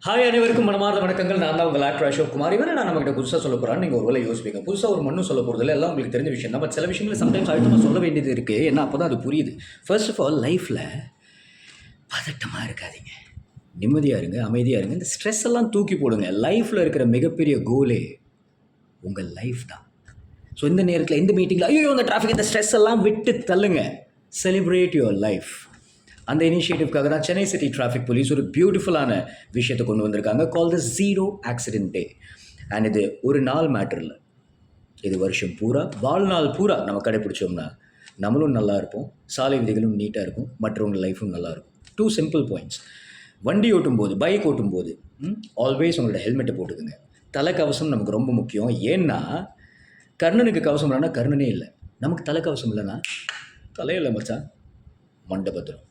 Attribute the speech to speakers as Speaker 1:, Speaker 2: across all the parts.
Speaker 1: Hi அனைவருக்கும் மனமார்ந்த வணக்கங்கள். நான் தான் உங்கள் ஆக்டர் அசோக் குமார். இவரை நான் நம்மகிட்ட புதுசாக சொல்ல போகிறான்னு நீங்கள் ஒரு வேலை யோசிப்பீங்க. புதுசாக ஒரு மண்ணும் சொல்ல போகிறதில்ல, எல்லாம் உங்களுக்கு தெரிஞ்ச விஷயம் தான். பட் சில விஷயங்களை சம்டைம்ஸ் அழுத்தமாக சொல்ல வேண்டியது இருக்குது. ஏன்னா அப்போ தான் அது புரியுது. ஃபர்ஸ்ட் ஆஃப் ஆல், லைஃப்பில் பதட்டமாக இருக்காதீங்க, நிம்மதியாக இருங்க, அமைதியாக இருங்க. இந்த ஸ்ட்ரெஸ் எல்லாம் தூக்கி போடுங்க. லைஃப்பில் இருக்கிற மிகப்பெரிய கோலே உங்கள் லைஃப் தான். ஸோ இந்த நேரத்தில் இந்த மீட்டிங்கில் ஐயோ இந்த டிராஃபிக், இந்த ஸ்ட்ரெஸ் எல்லாம் விட்டு தள்ளுங்க. Celebrate your life. அந்த இனிஷியேட்டிவ்காக தான் சென்னை சிட்டி டிராஃபிக் போலீஸ் ஒரு பியூட்டிஃபுல்லான விஷயத்தை கொண்டு வந்திருக்காங்க, call the zero accident day. And இது ஒரு நாள் மேட்டர் இல்லை, இது வருஷம் பூரா, வாழ்நாள் பூரா நம்ம கடைப்பிடிச்சோம்னா நம்மளும் நல்லா இருப்போம், சாலை விதிகளும் நீட்டாக இருக்கும், மற்றவங்க லைஃப்பும் நல்லாயிருக்கும். 2 சிம்பிள் பாயிண்ட்ஸ். வண்டி ஓட்டும் போது, பைக் ஓட்டும் போது ஆல்வேஸ் உங்களோட ஹெல்மெட்டை போட்டுக்குங்க. தலைக்கவசம் நமக்கு ரொம்ப முக்கியம். ஏன்னா கர்ணனுக்கு கவசம் இல்லைன்னா கர்ணனே இல்லை. நமக்கு தலைக்கவசம் இல்லைன்னா தலையில் மச்சான் மண்டபத்திரம்.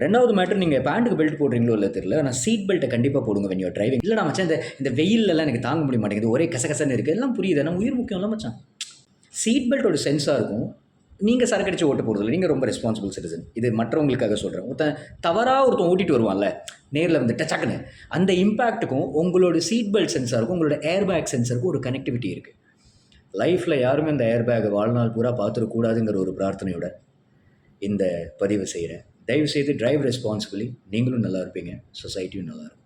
Speaker 1: ரெண்டாவது மேட்டர், நீங்கள் பேண்ட்டுக்கு பெல்ட் போடுறீங்களோ இல்லை தெரியல, ஆனால் சீட் பெல்ட்டை கண்டிப்பாக போடுங்க வென் யூர் டிரைவிங். இல்லை நான் மச்சான் இந்த வெயிலெல்லாம் எனக்கு தாங்க முடிய மாட்டேங்குது, ஒரே கசகசன்னு இருக்குது, எல்லாம் புரியுது, நம்ம உயிர் முக்கியம் இல்லை மச்சான். சீட் பெல்ட் ஒரு சென்ஸாக இருக்கும். நீங்கள் சரக்கடிச்சு ஓட்ட போகிறதில்ல, நீங்கள் ரொம்ப ரெஸ்பான்சிபிள் சிட்டிசன். இது மற்றவங்களுக்காக சொல்கிறேன். ஒருத்தன் ஓட்டிட்டு வருவான்ல நேரில் வந்து டச்சாக்குன்னு, அந்த இம்பேக்ட்டுக்கும் உங்களோட சீட் பெல்ட் சென்சாருக்கும் உங்களோட ஏர் பேக் சென்சருக்கும் ஒரு கனெக்டிவிட்டி இருக்குது. லைஃப்பில் யாருமே அந்த ஏர் பேக்கை வாழ்நாள் பூரா பார்த்துடக்கூடாதுங்கிற ஒரு பிரார்த்தனையோட இந்த பதிவை செய்கிறேன். தயவுசெய்து டிரைவ் ரெஸ்பான்சிபிளி. நீங்களும் நல்லா இருப்பீங்க, சொசைட்டியும் நல்லா இருக்கும்.